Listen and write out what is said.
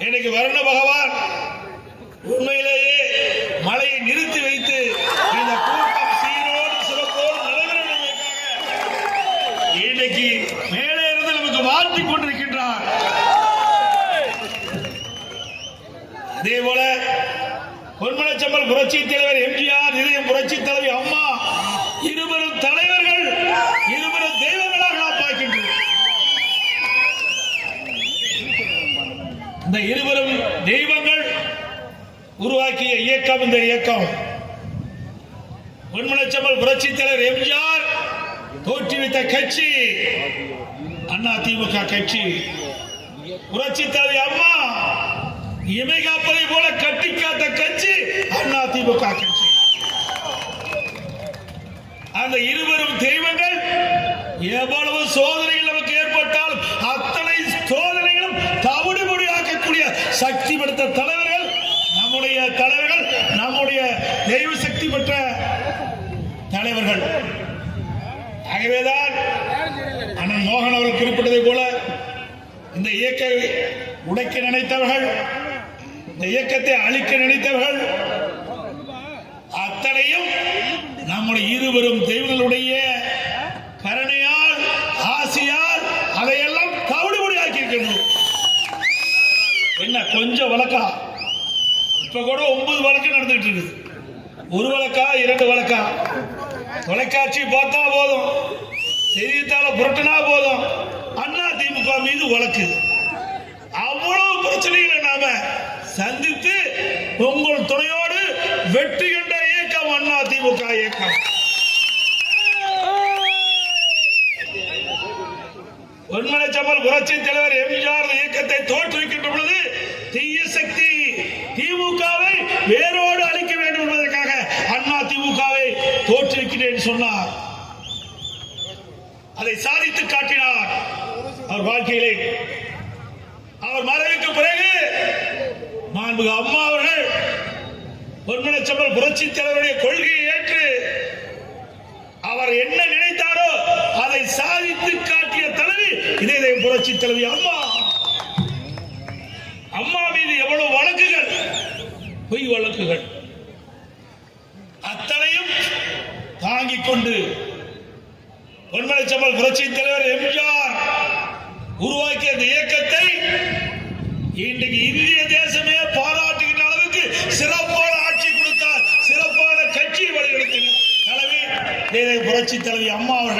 இன்னைக்கு வருண பகவான் உண்மையிலேயே மழையை நிறுத்தி வைத்து இந்த கூட்டம் சீரோடு சிறப்போடு நடைபெறுவதற்காக இன்னைக்கு மேலே இருந்து நமக்கு வாழ்த்திக் கொண்டிருக்கின்றார். அதே போல பொன்மனச்செம்மல் புரட்சி தலைவர் எம்ஜிஆர், இதயம் புரட்சி தலைவி அம்மா, இருவரும் தலைவர்கள், இருவரும் தெய்வங்களாக நாம் பார்க்கின்றோம். இந்த இருவரும் தெய்வங்கள் உருவாக்கிய இயக்கம் இந்த இயக்கம். பொன்மனச்செம்மல் புரட்சி தலைவர் எம்ஜிஆர் தோற்றுவித்த கட்சி அதிமுக கட்சி. புரட்சி தலைவி அம்மா இமை காப்பதை போல கட்டி காத்த கட்சி அதிமுக கட்சி. அந்த இருவரும் தெய்வங்கள் எவ்வளவு சோதனைகள் நமக்கு ஏற்பட்டால் அத்தனை சோதனைகளும் தவிடுபொடியாக்கக்கூடிய சக்தி படுத்த தலைவர்கள் நம்முடைய தலைவர்கள், நம்முடைய தெய்வ சக்தி பெற்ற தலைவர்கள். ஆகவேதான் அண்ணன் மோகன் அவர்கள் குறிப்பிட்டதை போல இந்த இயக்க உடைக்க நினைத்தவர்கள், இந்த இயக்கத்தை அழிக்க நினைத்தவர்கள் அத்தனையும் நம்முடைய இருவரும் தெய்வங்களுடைய கருணையால், ஆசையால் அதையெல்லாம் தவிடுபொடியாக்கி இருக்கின்றோம். என்ன கொஞ்சம் வழக்கா? இப்ப கூட 9 வழக்கு நடந்துட்டு இருக்கு. 1 வழக்கா 2 வழக்கா? தொலைக்காட்சி பார்த்தா போதும், செய்தித்தாள புரட்டினா போதும், அதிமுக மீது வழக்கு. அவ்வளவு பிரச்சனைகளை நாம சந்தித்து உங்கள் துணையோடு வெற்றி கண்ட இயக்கம் அதிமுக இயக்கம். பொன்மனச்செம்மல் புரட்சி தலைவர் எம்ஜிஆர் இயக்கத்தை தோற்றுவிக்கின்ற பொழுது தீய சக்தி திமுகவை வேரோடு அழிக்க வேண்டும் என்பதற்காக அதிமுகவை தோற்றுவிக்கிறேன் சொன்னார். அதை சாதித்து காட்டினார் அவர் வாழ்க்கையிலே. அவர் மறைவுக்கு பிறகு மாண்புமிகு அம்மா அவர்கள் பொன்மனச்செம்மல் புரட்சி தலைவருடைய கொள்கையை ஏற்று அவர் என்ன நினைத்தாரோ அதை சாதித்து காட்டிய தலைவி இதயம் புரட்சி தலைவி அம்மா. அம்மா மீது எவ்வளவு வழக்குகள், பொய் வழக்குகள், அத்தனையும் தாங்கிக் கொண்டு பொன்மனச்செம்மல் புரட்சி தலைவர் எம்ஜிஆர் உருவாக்கிய இந்த இயக்கத்தை இன்றைக்கு இந்திய தேசமே பாராட்டுகின்ற அளவுக்கு சிறப்பான ஆட்சி கொடுத்தார், சிறப்பான கட்சியை வழிநடத்தினார் தலைவி புரட்சி தலைவி அம்மா அவர்கள்.